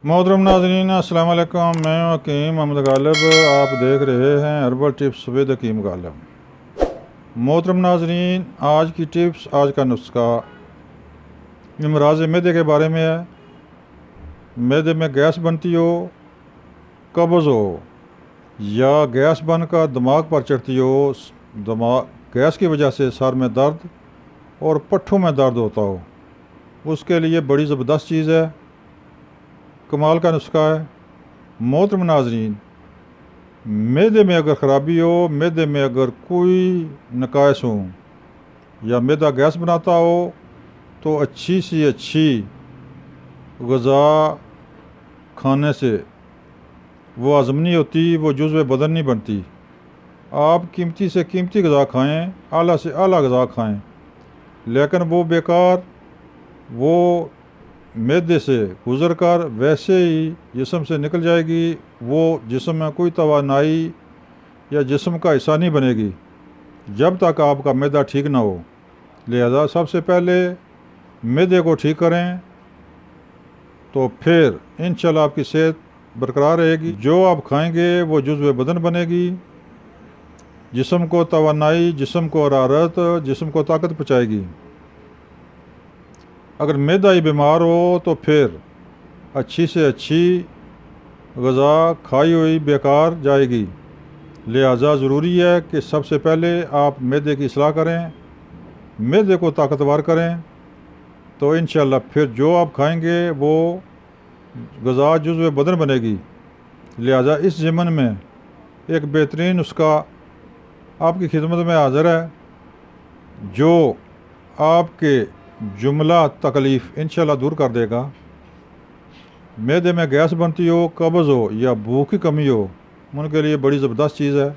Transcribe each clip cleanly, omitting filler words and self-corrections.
मोहतरम नाज़रीन अस्सलाम वालेकुम। मैं हकीम मोहम्मद गालिब, आप देख रहे हैं हर्बल टिप्स विद हकीम गालिब। मोहतरम नाज़रीन, आज की टिप्स, आज का नुस्खा अमराज़ मैदे के बारे में है। मैदे में गैस बनती हो, कब्ज़ हो या गैस बनकर दिमाग पर चढ़ती हो, गैस की वजह से सर में दर्द और पट्ठों में दर्द होता हो, उसके लिए बड़ी ज़बरदस्त चीज़ है, कमाल का नुस्खा है। मोहतरम नाज़रीन, मैदे में अगर ख़राबी हो, मैदे में अगर कोई नकाइस हो या मैदा गैस बनाता हो तो अच्छी सी अच्छी ग़ज़ा खाने से वो हज़म नहीं होती, वो जुज़्व बदन नहीं बनती। आप कीमती से कीमती ग़ज़ा खाएँ, आला से आला ग़ज़ा खाएँ, लेकिन वो बेकार, वो मैदे से गुज़र कर वैसे ही जिस्म से निकल जाएगी। वो जिस्म में कोई तवानाई या जिस्म का हिस्सा नहीं बनेगी जब तक आपका मैदा ठीक ना हो। लिहाजा सबसे पहले मैदे को ठीक करें, तो फिर इंशाल्लाह आपकी सेहत बरकरार रहेगी। जो आप खाएंगे वो जुज़्व बदन बनेगी, जिस्म को तवानाई, जिस्म को हरारत, जिस्म को ताकत पहुँचाएगी। अगर मैदा ही बीमार हो तो फिर अच्छी से अच्छी ग़ज़ा खाई हुई बेकार जाएगी। लिहाजा ज़रूरी है कि सबसे पहले आप मैदे की इस्लाह करें, मैदे को ताकतवर करें, तो इंशाल्लाह फिर जो आप खाएंगे वो ग़ज़ा जुज़्व बदन बनेगी। लिहाजा इस ज़मन में एक बेहतरीन नुस्खा आपकी खिदमत में हाज़िर है, जो आपके जुमला तकलीफ़ इंशाल्लाह दूर कर देगा। मैदे में गैस बनती हो, कब्ज़ हो या भूख की कमी हो, उनके लिए बड़ी ज़बरदस्त चीज़ है।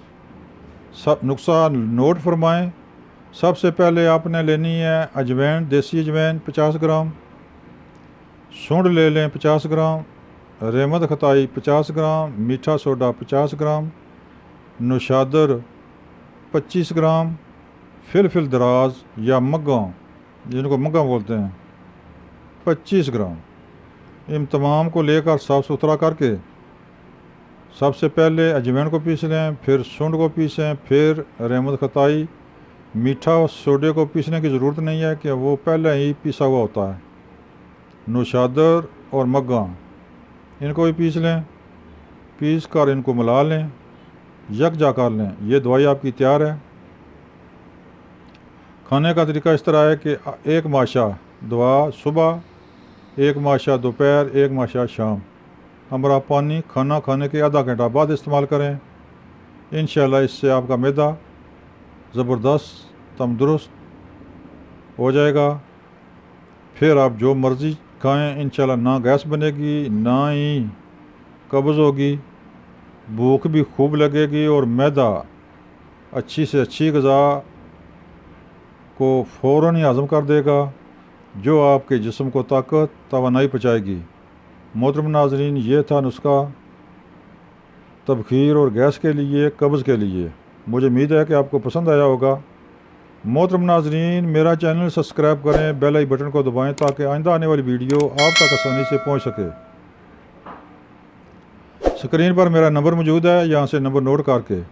सब नुस्खा नोट फरमाएं। सबसे पहले आपने लेनी है अजवैन, देसी अजवैन 50 ग्राम, सूंड ले लें 50 ग्राम, रहमत खताई 50 ग्राम, मीठा सोडा 50 ग्राम, नौशादर 25 ग्राम, फिलफिल दराज या मग्गा, जिनको मग्गा बोलते हैं, 25 ग्राम। इन तमाम को लेकर साफ़ सुथरा करके सबसे पहले अजवैन को पीस लें, फिर सूंड को पीसें, फिर रहमत खताई, मीठा और सोडे को पीसने की ज़रूरत नहीं है कि वो पहले ही पीसा हुआ होता है। नौशादर और मग्गा, इनको भी पीस लें, पीस कर इनको मिला लें, यकजा कर लें। ये दवाई आपकी तैयार है। खाने का तरीका इस तरह है कि एक माशा दवा सुबह, एक माशा दोपहर, एक माशा शाम, हमरा पानी खाना खाने के आधा घंटा बाद इस्तेमाल करें। इंशाल्लाह इससे आपका मैदा ज़बरदस्त तंदुरुस्त हो जाएगा। फिर आप जो मर्ज़ी खाएं, इंशाल्लाह ना गैस बनेगी, ना ही कब्ज़ होगी, भूख भी खूब लगेगी और मैदा अच्छी से अच्छी ग़ज़ा को फ़ौरन ही हज़म कर देगा, जो आपके जिस्म को ताकत तवानाई पहुँचाएगी। मोहतरम नाज़रीन, ये था नुस्खा तबखीर और गैस के लिए, कब्ज़ के लिए। मुझे उम्मीद है कि आपको पसंद आया होगा। मोहतरम नाज़रीन, मेरा चैनल सब्सक्राइब करें, बेल आई बटन को दबाएं ताकि आइंदा आने वाली वीडियो आप तक आसानी से पहुंच सके। स्क्रीन पर मेरा नंबर मौजूद है, यहाँ से नंबर नोट करके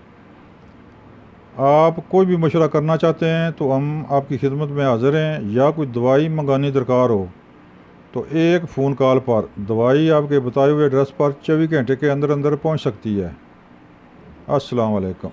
आप कोई भी मशवरा करना चाहते हैं तो हम आपकी खिदमत में हाज़िर हैं। या कोई दवाई मंगानी दरकार हो तो एक फ़ोन कॉल पर दवाई आपके बताए हुए एड्रेस पर 24 घंटे के अंदर अंदर पहुंच सकती है। अस्सलाम वालेकुम।